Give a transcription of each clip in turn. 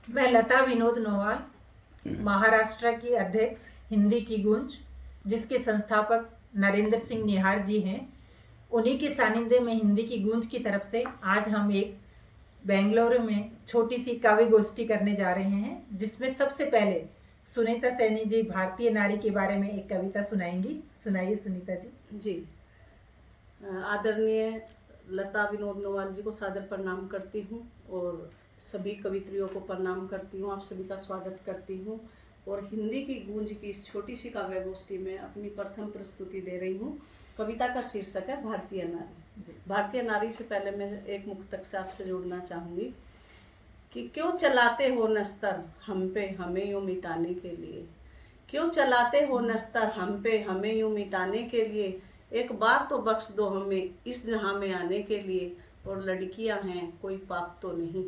मैं लता विनोद नोवाल, महाराष्ट्र की अध्यक्ष हिंदी की गूंज, जिसके संस्थापक नरेंद्र सिंह निहार जी हैं, उन्हीं के सानिध्य में हिंदी की गूंज की तरफ से आज हम एक बेंगलुरु में छोटी सी काव्य गोष्ठी करने जा रहे हैं, जिसमें सबसे पहले सुनीता सैनी जी भारतीय नारी के बारे में एक कविता सुनाएंगी। सुनाइए सुनीता जी। जी, आदरणीय लता विनोद नोवाल जी को सादर प्रणाम करती हूँ और सभी कवित्रियों को प्रणाम करती हूँ। आप सभी का स्वागत करती हूँ और हिंदी की गूंज की इस छोटी सी काव्य गोष्ठी में अपनी प्रथम प्रस्तुति दे रही हूँ। कविता का शीर्षक है भारतीय नारी। भारतीय नारी से पहले मैं एक मुक्तक से आपसे जोड़ना चाहूँगी कि क्यों चलाते हो नस्तर हम पे हमें यूँ मिटाने के लिए, क्यों चलाते हो नस्तर हम पे हमें यूँ मिटाने के लिए, एक बार तो बख्श दो हमें इस जहां में आने के लिए। और लड़कियां हैं कोई पाप तो नहीं,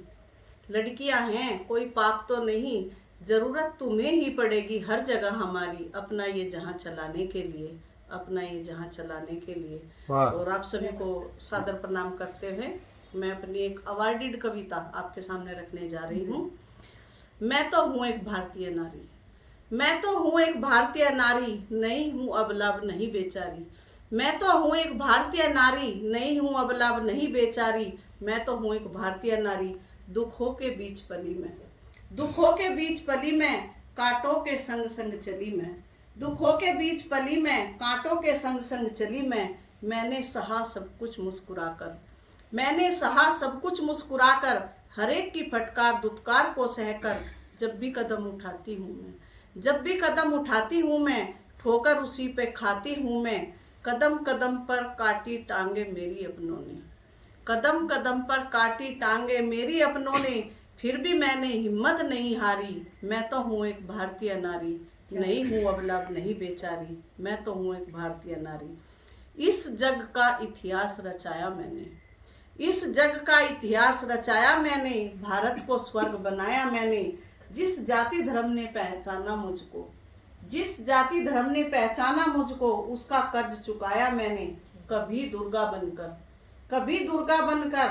लड़कियां हैं कोई पाप तो नहीं, ज़रूरत तुम्हें ही पड़ेगी हर जगह हमारी अपना ये जहां चलाने के लिए, अपना ये जहां चलाने के लिए। और आप सभी को सादर प्रणाम करते हुए मैं अपनी एक अवार्डेड कविता आपके सामने रखने जा रही हूँ। मैं तो हूँ एक भारतीय नारी, मैं तो हूँ एक भारतीय नारी, नहीं हूँ अबला नहीं बेचारी। मैं तो हूँ एक भारतीय नारी, नहीं हूँ अबला नहीं बेचारी। मैं तो हूँ एक भारतीय नारी, दुखों के बीच पली मैं, दुखों के बीच पली मैं, कांटों के संग संग चली मैं, दुखों के बीच पली मैं, कांटों के संग संग चली मैं। मैंने सहा सब कुछ मुस्कुराकर, मैंने सहा सब कुछ मुस्कुराकर, हर एक की फटकार दुत्कार को सहकर। जब भी कदम उठाती हूँ मैं, जब भी कदम उठाती हूँ मैं, ठोकर उसी पे खाती हूँ मैं। कदम कदम पर काटी टांगे मेरी अपनों ने, कदम कदम पर काटी टांगे मेरी अपनों ने, फिर भी मैंने हिम्मत नहीं हारी। मैं तो हूँ एक भारतीय नारी, नहीं हूँ अबला नहीं बेचारी। मैं तो हूँ एक भारतीय नारी। इस जग का इतिहास रचाया मैंने, इस जग का इतिहास रचाया मैंने, भारत को स्वर्ग बनाया मैंने। जिस जाति धर्म ने पहचाना मुझको, जिस जाति धर्म ने पहचाना मुझको, उसका कर्ज चुकाया मैंने। कभी दुर्गा बनकर, कभी दुर्गा बनकर,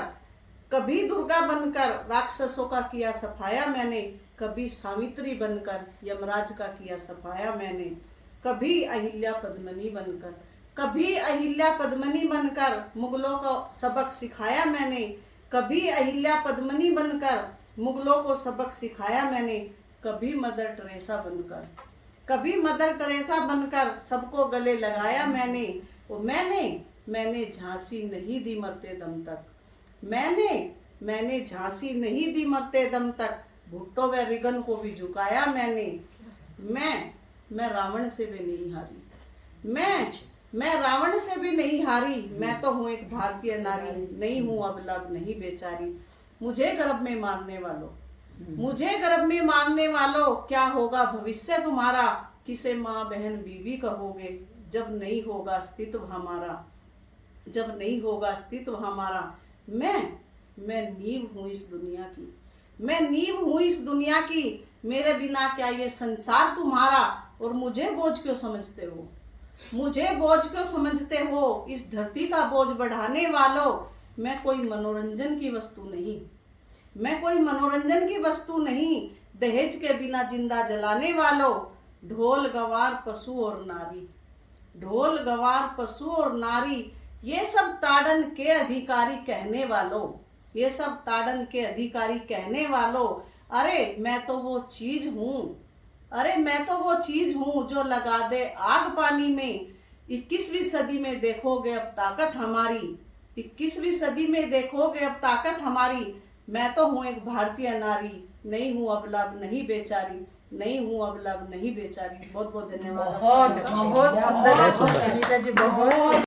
कभी दुर्गा बनकर राक्षसों का किया सफाया मैंने। कभी सावित्री बनकर यमराज का किया सफाया मैंने। कभी अहिल्या पद्मिनी बनकर, कभी अहिल्या पद्मिनी बनकर मुगलों को सबक सिखाया मैंने। कभी अहिल्या पद्मिनी बनकर मुगलों को सबक सिखाया मैंने। कभी मदर टेरेसा बनकर, कभी मदर टेरेसा बनकर सबको गले लगाया मैंने। वो मैंने झांसी नहीं दी मरते दम तक, मैंने झांसी नहीं दी मरते दम तक, भुट्टो व रिगन को भी झुकाया मैंने। मैं रावण से भी नहीं हारी, मैं रावण से भी नहीं हारी। मैं तो हूँ एक भारतीय नारी, नहीं हूँ अबला नहीं बेचारी। मुझे गर्भ में मारने वालों, मुझे गर्भ में मारने वालों, क्या होगा भविष्य तुम्हारा। किसे माँ बहन बीवी कहोगे जब नहीं होगा अस्तित्व हमारा, जब नहीं होगा अस्तित्व हमारा। मैं नींव हूँ इस दुनिया की, मैं नींव हूँ इस दुनिया की, मेरे बिना क्या ये संसार तुम्हारा। और मुझे बोझ क्यों समझते हो, मुझे बोझ क्यों समझते हो, इस धरती का बोझ बढ़ाने वालों। मैं कोई मनोरंजन की वस्तु नहीं, मैं कोई मनोरंजन की वस्तु नहीं, दहेज के बिना जिंदा जलाने वालों। ढोल गवार पशु और नारी, ढोल गवार पशु और नारी, ये सब ताड़न के अधिकारी कहने वालों, ये सब ताड़न के अधिकारी कहने वालों। अरे मैं तो वो चीज हूँ, अरे मैं तो वो चीज हूँ जो लगा दे आग पानी में। 21वीं सदी में देखोगे अब ताकत हमारी, 21वीं सदी में देखोगे अब ताकत हमारी। मैं तो हूँ एक भारतीय नारी, नहीं हूँ अबला नहीं बेचारी, नहीं हूँ अबला नहीं बेचारी। बहुत बहुत धन्यवाद। बहुत बहुत सुंदर सुनीता जी, बहुत